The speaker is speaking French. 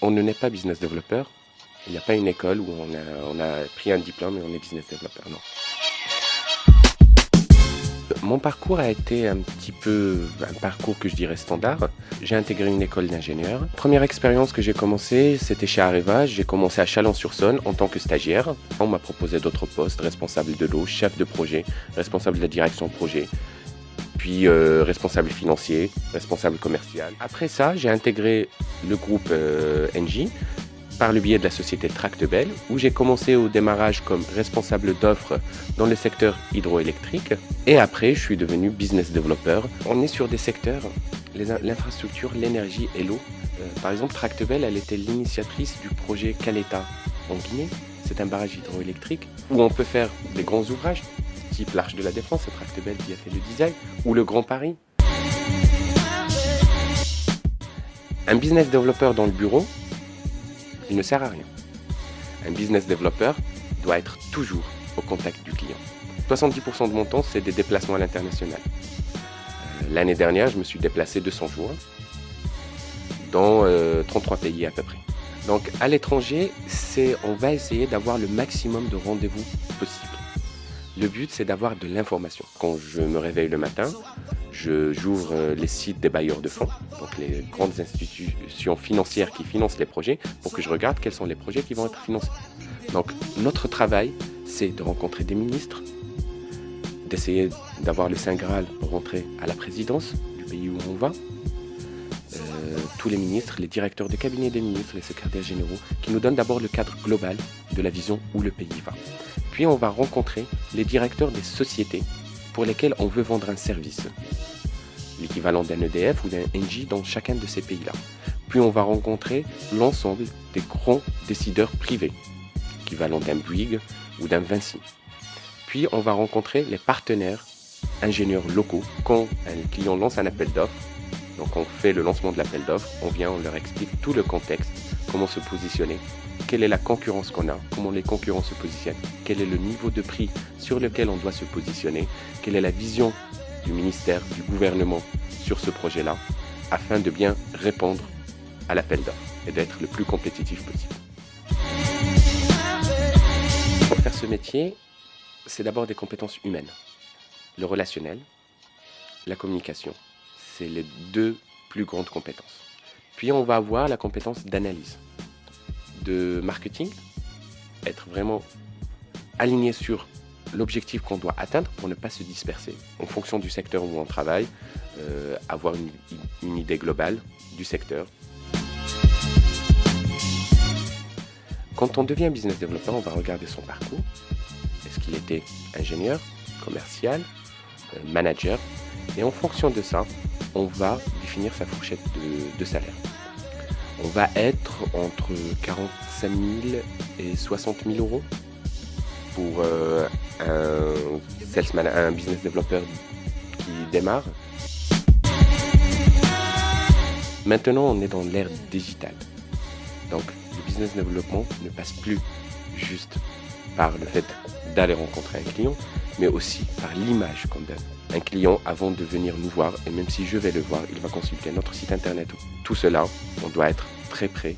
On ne naît pas business developer. Il n'y a pas une école où on a pris un diplôme et on est business developer, non. Mon parcours a été un petit peu un parcours que je dirais standard. J'ai intégré une école d'ingénieur. Première expérience que j'ai commencée, c'était chez Areva. J'ai commencé à Chalon-sur-Saône en tant que stagiaire. On m'a proposé d'autres postes, responsable de l'eau, chef de projet, responsable de la direction projet, puis responsable financier, responsable commercial. Après ça, j'ai intégré le groupe Engie par le biais de la société Tractebel, où j'ai commencé au démarrage comme responsable d'offres dans le secteur hydroélectrique. Et après, je suis devenu business developer. On est sur des secteurs, l'infrastructure, l'énergie et l'eau. Par exemple, Tractebel, elle était l'initiatrice du projet Caleta en Guinée. C'est un barrage hydroélectrique où on peut faire des grands ouvrages, type l'Arche de la Défense, c'est Tractebel qui a fait le design, ou le Grand Paris. Un business developer dans le bureau, il ne sert à rien. Un business developer doit être toujours au contact du client. 70% de mon temps, c'est des déplacements à l'international. L'année dernière, je me suis déplacé 200 jours dans 33 pays à peu près. Donc à l'étranger, on va essayer d'avoir le maximum de rendez-vous possible. Le but, c'est d'avoir de l'information. Quand je me réveille le matin, j'ouvre les sites des bailleurs de fonds, donc les grandes institutions financières qui financent les projets, pour que je regarde quels sont les projets qui vont être financés. Donc notre travail, c'est de rencontrer des ministres, d'essayer d'avoir le Saint Graal pour rentrer à la présidence du pays où on va. Tous les ministres, les directeurs de cabinet des ministres, les secrétaires généraux, qui nous donnent d'abord le cadre global de la vision où le pays va. Puis on va rencontrer les directeurs des sociétés pour lesquelles on veut vendre un service, l'équivalent d'un EDF ou d'un Engie dans chacun de ces pays-là. Puis on va rencontrer l'ensemble des grands décideurs privés, l'équivalent d'un Bouygues ou d'un Vinci. Puis on va rencontrer les partenaires ingénieurs locaux. Quand un client lance un appel d'offres, donc on fait le lancement de l'appel d'offres, on leur explique tout le contexte, comment se positionner, quelle est la concurrence qu'on a, comment les concurrents se positionnent, quel est le niveau de prix sur lequel on doit se positionner, quelle est la vision du ministère, du gouvernement sur ce projet-là, afin de bien répondre à l'appel d'offres et d'être le plus compétitif possible. Pour faire ce métier, c'est d'abord des compétences humaines. Le relationnel, la communication, c'est les deux plus grandes compétences. Puis on va avoir la compétence d'analyse, de marketing, être vraiment aligné sur l'objectif qu'on doit atteindre pour ne pas se disperser en fonction du secteur où on travaille, avoir une idée globale du secteur. Quand on devient business developer, on va regarder son parcours. Est-ce qu'il était ingénieur, commercial, manager? Et en fonction de ça, on va définir sa fourchette de salaire. On va être entre 45 000 et 60 000 euros pour un business developer qui démarre. Maintenant, on est dans l'ère digitale. Donc, le business development ne passe plus juste par le fait d'aller rencontrer un client, mais aussi par l'image qu'on donne. Un client, avant de venir nous voir, et même si je vais le voir, il va consulter notre site internet. Tout cela, on doit être très prêt.